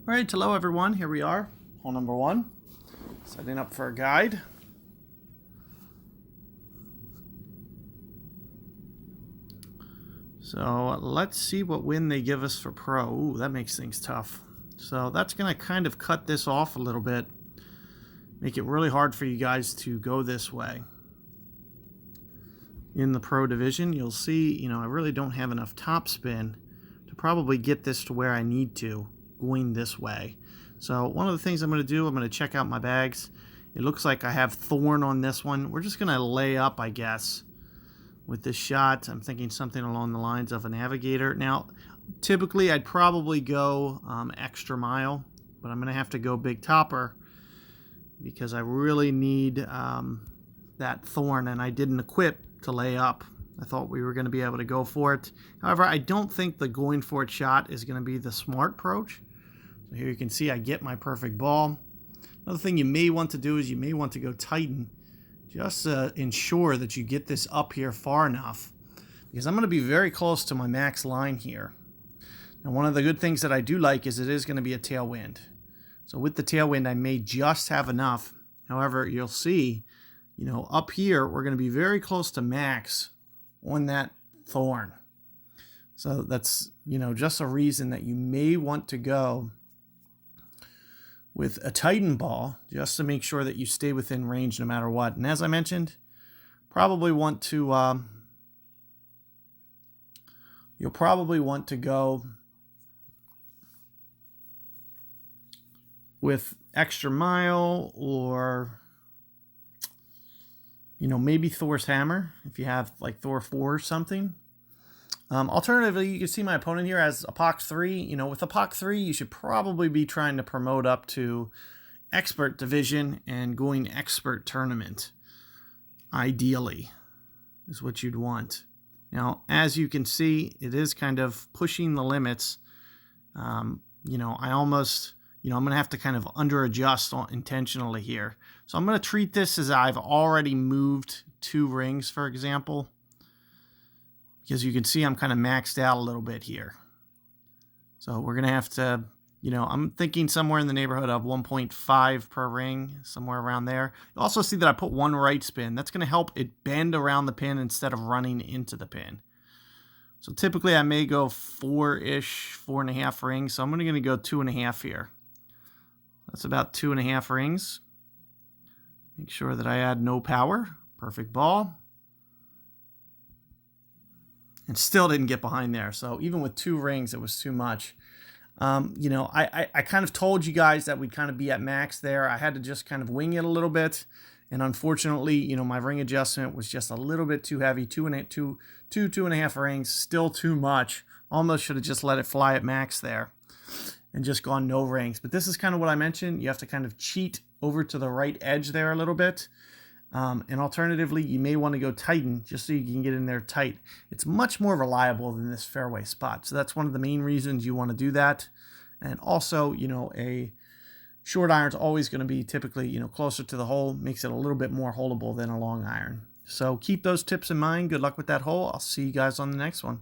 All right, hello everyone. Here we are, hole number one. Setting up for a guide. So let's see what wind they give us for pro. Ooh, that makes things tough. So that's going to kind of cut this off a little bit. Make it really hard for you guys to go this way. In the pro division, you'll see, I really don't have enough topspin to probably get this to where I need to going this way. So one of the things I'm going to do, I'm going to check out my bags. It looks like I have thorn on this one. We're just going to lay up, I guess, with this shot. I'm thinking something along the lines of a navigator. Now, typically I'd probably go extra mile, but I'm going to have to go big topper because I really need that thorn, and I didn't equip to lay up. I thought we were going to be able to go for it. However, I don't think the going for it shot is going to be the smart approach. So here you can see I get my perfect ball. Another thing you may want to do is you may want to go tighten. Just ensure that you get this up here far enough, because I'm going to be very close to my max line here. Now, one of the good things that I do like is it is going to be a tailwind. So with the tailwind, I may just have enough. However, you'll see, up here, we're going to be very close to max on that thorn. So that's, just a reason that you may want to go with a Titan ball just to make sure that you stay within range no matter what. And as I mentioned, probably want to, you'll probably want to go with extra mile or, maybe Thor's hammer if you have like Thor 4 or something. Alternatively, you can see my opponent here has Apoc 3. With Apoc 3, you should probably be trying to promote up to expert division and going expert tournament. Ideally, is what you'd want. Now, as you can see, it is kind of pushing the limits. I almost, I'm going to have to kind of under adjust intentionally here. So I'm going to treat this as I've already moved 2 rings, for example. Because you can see I'm kind of maxed out a little bit here. So we're going to have to, I'm thinking somewhere in the neighborhood of 1.5 per ring, somewhere around there. You'll also see that I put 1 right spin. That's going to help it bend around the pin instead of running into the pin. So typically I may go 4-ish, 4.5 rings. So I'm going to go 2.5 here. That's about 2.5 rings. Make sure that I add no power. Perfect ball. And still didn't get behind there. So even with 2 rings, it was too much. I kind of told you guys that we'd kind of be at max there. I had to just kind of wing it a little bit. And unfortunately, my ring adjustment was just a little bit too heavy. 2.5 rings, still too much. Almost should have just let it fly at max there and just gone no rings. But this is kind of what I mentioned. You have to kind of cheat over to the right edge there a little bit. And alternatively, you may want to go tighten just so you can get in there tight. It's much more reliable than this fairway spot. So that's one of the main reasons you want to do that. And also, a short iron is always going to be typically, closer to the hole, makes it a little bit more holeable than a long iron. So keep those tips in mind. Good luck with that hole. I'll see you guys on the next one.